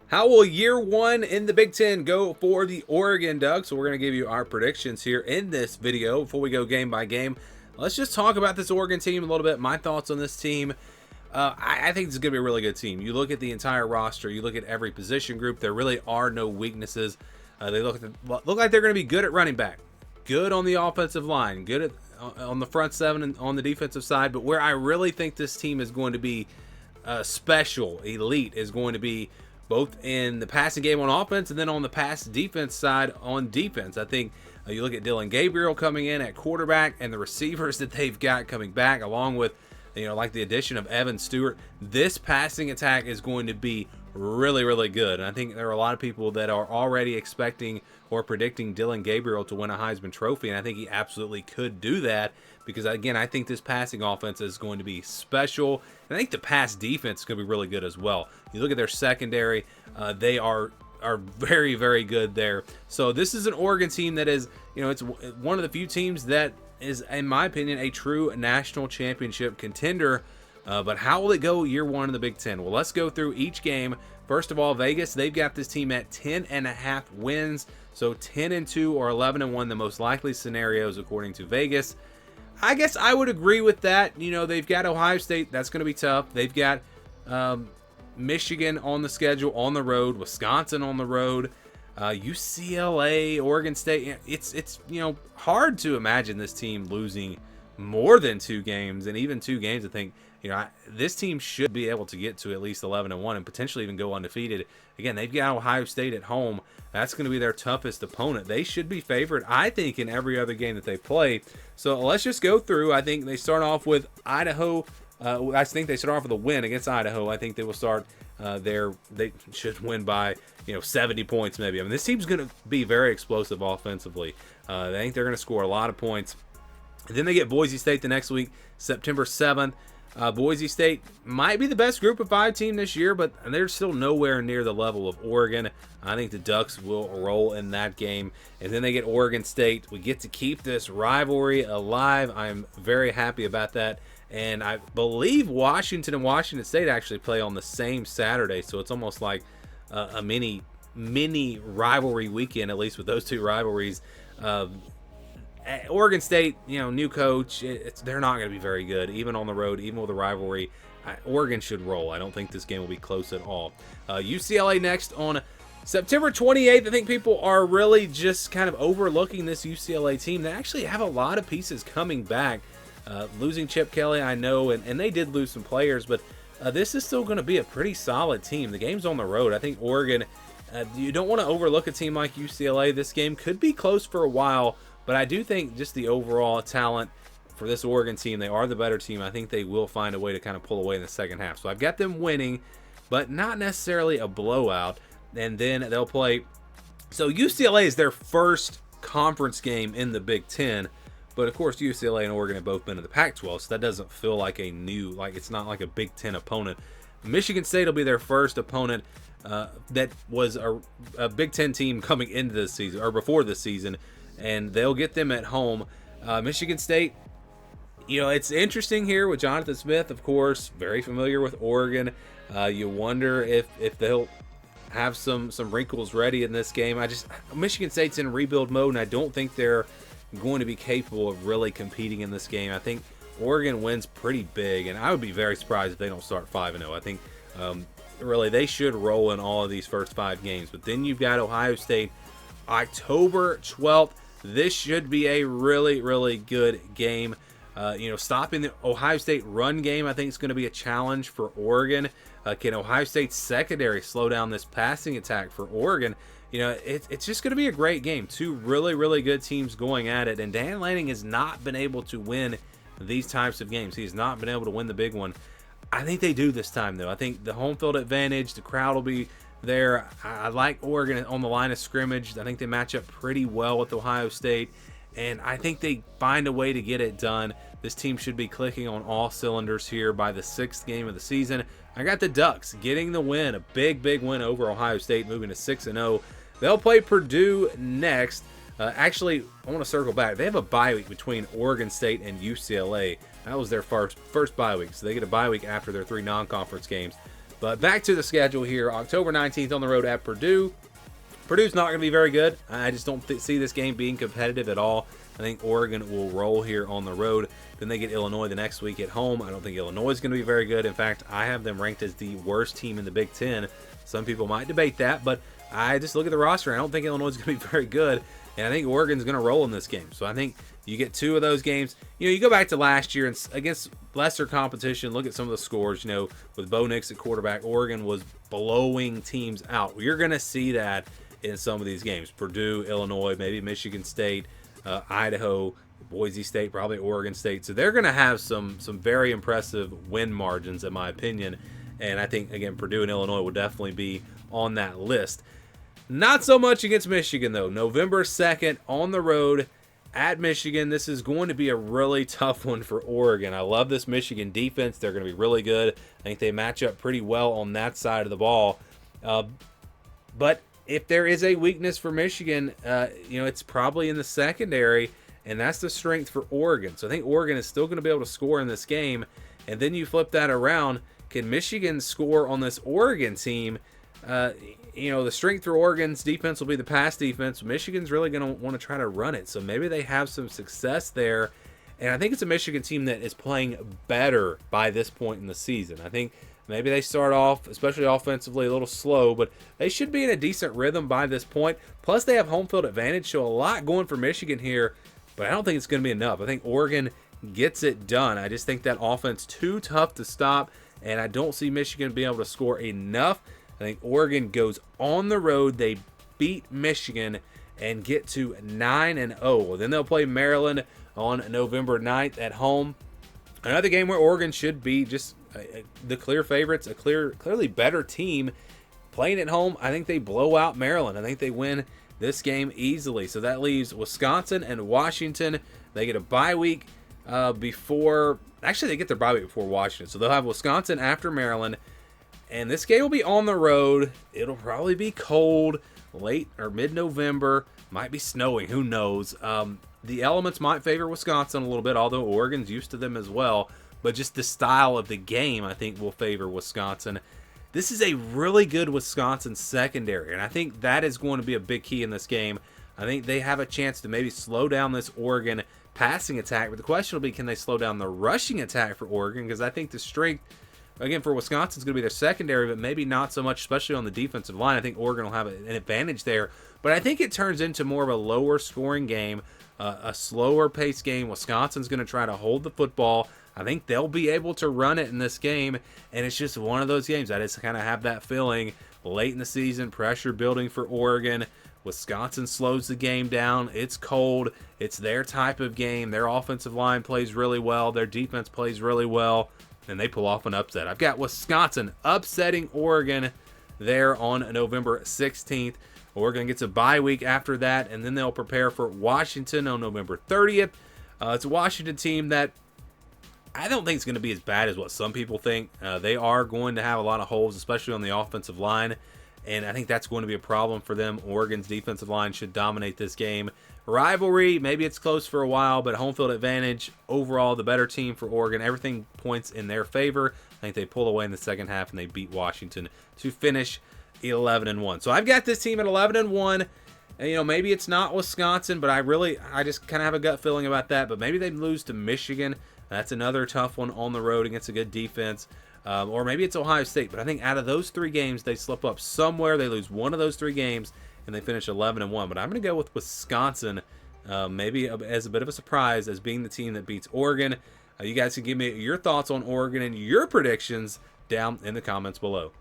How will year one in the Big Ten go for the Oregon Ducks? So we're going to give you our predictions here in this video. Before we go game by game, let's just talk about this Oregon team a little bit. My thoughts on this team. I think this is going to be a really good team. You look at the entire roster, you look at every position group, there really are no weaknesses. They look like they're going to be good at running back, good on the offensive line, good at on the front seven and on the defensive side. But where I really think this team is going to be special, elite, is going to be both in the passing game on offense and then on the pass defense side on defense. I think you look at Dylan Gabriel coming in at quarterback and the receivers that they've got coming back, along with like the addition of Evan Stewart. This passing attack is going to be really, really good. And I think there are a lot of people that are already expecting or predicting Dylan Gabriel to win a Heisman Trophy, and I think he absolutely could do that because, again, I think this passing offense is going to be special. And I think the pass defense is going to be really good as well. You look at their secondary, they are very, very good there. So this is an Oregon team that is, it's one of the few teams that is, in my opinion, a true national championship contender. But how will it go year one in the Big Ten? Well, let's go through each game. First of all, Vegas, they've got this team at 10.5 wins. So 10-2 or 11-1, the most likely scenarios according to Vegas. I guess I would agree with that. They've got Ohio State. That's going to be tough. They've got Michigan on the schedule, on the road. Wisconsin on the road. UCLA, Oregon State. It's hard to imagine this team losing more than 2 games, and even 2 games. I think this team should be able to get to at least 11-1 and potentially even go undefeated. Again, they've got Ohio State at home. That's going to be their toughest opponent. They should be favored, I think, in every other game that they play. So let's just go through. I think they start off with Idaho. I think they start off with a win against Idaho. I think they will start they should win by 70 points maybe. I mean, this team's going to be very explosive offensively. I think they're going to score a lot of points. And then they get Boise State the next week, September 7th. Boise State might be the best group of 5 team this year, but they're still nowhere near the level of Oregon. I think the Ducks will roll in that game. And then they get Oregon State. We get to keep this rivalry alive. I'm very happy about that. And I believe Washington and Washington State actually play on the same Saturday, so it's almost like a mini rivalry weekend, at least with those 2 rivalries. Oregon State, new coach, they're not going to be very good, even on the road, even with a rivalry. Oregon should roll. I don't think this game will be close at all. UCLA next on September 28th. I think people are really just kind of overlooking this UCLA team. They actually have a lot of pieces coming back. Losing Chip Kelly, I know, and they did lose some players, but this is still going to be a pretty solid team. The game's on the road. I think Oregon, you don't want to overlook a team like UCLA. This game could be close for a while, but I do think just the overall talent for this Oregon team, they are the better team. I think they will find a way to kind of pull away in the second half. So I've got them winning, but not necessarily a blowout. And then they'll play. So UCLA is their first conference game in the Big Ten. But of course, UCLA and Oregon have both been in the Pac-12, so that doesn't feel like it's not like a Big Ten opponent. Michigan State will be their first opponent that was a Big Ten team coming into this season, or before this season, and they'll get them at home. Michigan State, it's interesting here with Jonathan Smith, of course, very familiar with Oregon. You wonder if they'll have some wrinkles ready in this game. Michigan State's in rebuild mode, and I don't think they're going to be capable of really competing in this game. I think Oregon wins pretty big, and I would be very surprised if they don't start 5-0. I think really they should roll in all of these first 5 games. But then you've got Ohio State October 12th. This should be a really, really good game. Stopping the Ohio State run game, I think, is going to be a challenge for Oregon. Can Ohio State's secondary slow down this passing attack for Oregon? It's just going to be a great game. 2 really, really good teams going at it. And Dan Lanning has not been able to win these types of games. He has not been able to win the big one. I think they do this time, though. I think the home field advantage, the crowd will be there. I like Oregon on the line of scrimmage. I think they match up pretty well with Ohio State. And I think they find a way to get it done. This team should be clicking on all cylinders here by the 6th game of the season. I got the Ducks getting the win, a big, big win over Ohio State, moving to 6-0. They'll play Purdue next. Actually, I want to circle back. They have a bye week between Oregon State and UCLA. That was their first bye week, so they get a bye week after their 3 non-conference games. But back to the schedule here. October 19th on the road at Purdue. Purdue's not going to be very good. I just don't see this game being competitive at all. I think Oregon will roll here on the road. Then they get Illinois the next week at home. I don't think Illinois is going to be very good. In fact, I have them ranked as the worst team in the Big Ten. Some people might debate that, but I just look at the roster. I don't think Illinois is going to be very good, and I think Oregon's going to roll in this game. So I think you get 2 of those games. You go back to last year and against lesser competition, look at some of the scores. With Bo Nix at quarterback, Oregon was blowing teams out. You're going to see that in some of these games. Purdue, Illinois, maybe Michigan State, Idaho, Boise State, probably Oregon State. So they're going to have some very impressive win margins, in my opinion. And I think, again, Purdue and Illinois will definitely be on that list. Not so much against Michigan, though. November 2nd on the road at Michigan. This is going to be a really tough one for Oregon. I love this Michigan defense. They're going to be really good. I think they match up pretty well on that side of the ball. But if there is a weakness for Michigan, it's probably in the secondary, and that's the strength for Oregon. So I think Oregon is still going to be able to score in this game. And then you flip that around. Can Michigan score on this Oregon team? The strength for Oregon's defense will be the pass defense. Michigan's really going to want to try to run it. So maybe they have some success there. And I think it's a Michigan team that is playing better by this point in the season. I think maybe they start off, especially offensively, a little slow, but they should be in a decent rhythm by this point. Plus, they have home field advantage, so a lot going for Michigan here, but I don't think it's going to be enough. I think Oregon gets it done. I just think that offense too tough to stop, and I don't see Michigan being able to score enough. I think Oregon goes on the road. They beat Michigan and get to 9-0. Then they'll play Maryland on November 9th at home. Another game where Oregon should be just the clear favorites, a clearly better team. Playing at home, I think they blow out Maryland. I think they win this game easily. So that leaves Wisconsin and Washington. They get a bye week before. Actually, they get their bye week before Washington. So they'll have Wisconsin after Maryland. And this game will be on the road. It'll probably be cold, late or mid-November. Might be snowing. Who knows? The elements might favor Wisconsin a little bit, although Oregon's used to them as well. But just the style of the game, I think, will favor Wisconsin. This is a really good Wisconsin secondary, and I think that is going to be a big key in this game. I think they have a chance to maybe slow down this Oregon passing attack, but the question will be, can they slow down the rushing attack for Oregon? Because I think the strength, again, for Wisconsin is going to be their secondary, but maybe not so much, especially on the defensive line. I think Oregon will have an advantage there, but I think it turns into more of a lower scoring game, a slower pace game. Wisconsin's going to try to hold the football. I think they'll be able to run it in this game, and it's just one of those games. I just kind of have that feeling late in the season, pressure building for Oregon. Wisconsin slows the game down. It's cold. It's their type of game. Their offensive line plays really well. Their defense plays really well, and they pull off an upset. I've got Wisconsin upsetting Oregon there on November 16th. Oregon gets a bye week after that, and then they'll prepare for Washington on November 30th. It's a Washington team that I don't think it's going to be as bad as what some people think. They are going to have a lot of holes, especially on the offensive line, and I think that's going to be a problem for them. Oregon's defensive line should dominate this game. Rivalry, maybe it's close for a while, but home field advantage, overall the better team for Oregon. Everything points in their favor. I think they pull away in the second half, and they beat Washington to finish 11-1. So I've got this team at 11-1. And, maybe it's not Wisconsin, but I just kind of have a gut feeling about that. But maybe they lose to Michigan. That's another tough one on the road against a good defense. Or maybe it's Ohio State. But I think out of those 3 games, they slip up somewhere. They lose one of those 3 games, and they finish 11-1. But I'm going to go with Wisconsin, maybe as a bit of a surprise, as being the team that beats Oregon. You guys can give me your thoughts on Oregon and your predictions down in the comments below.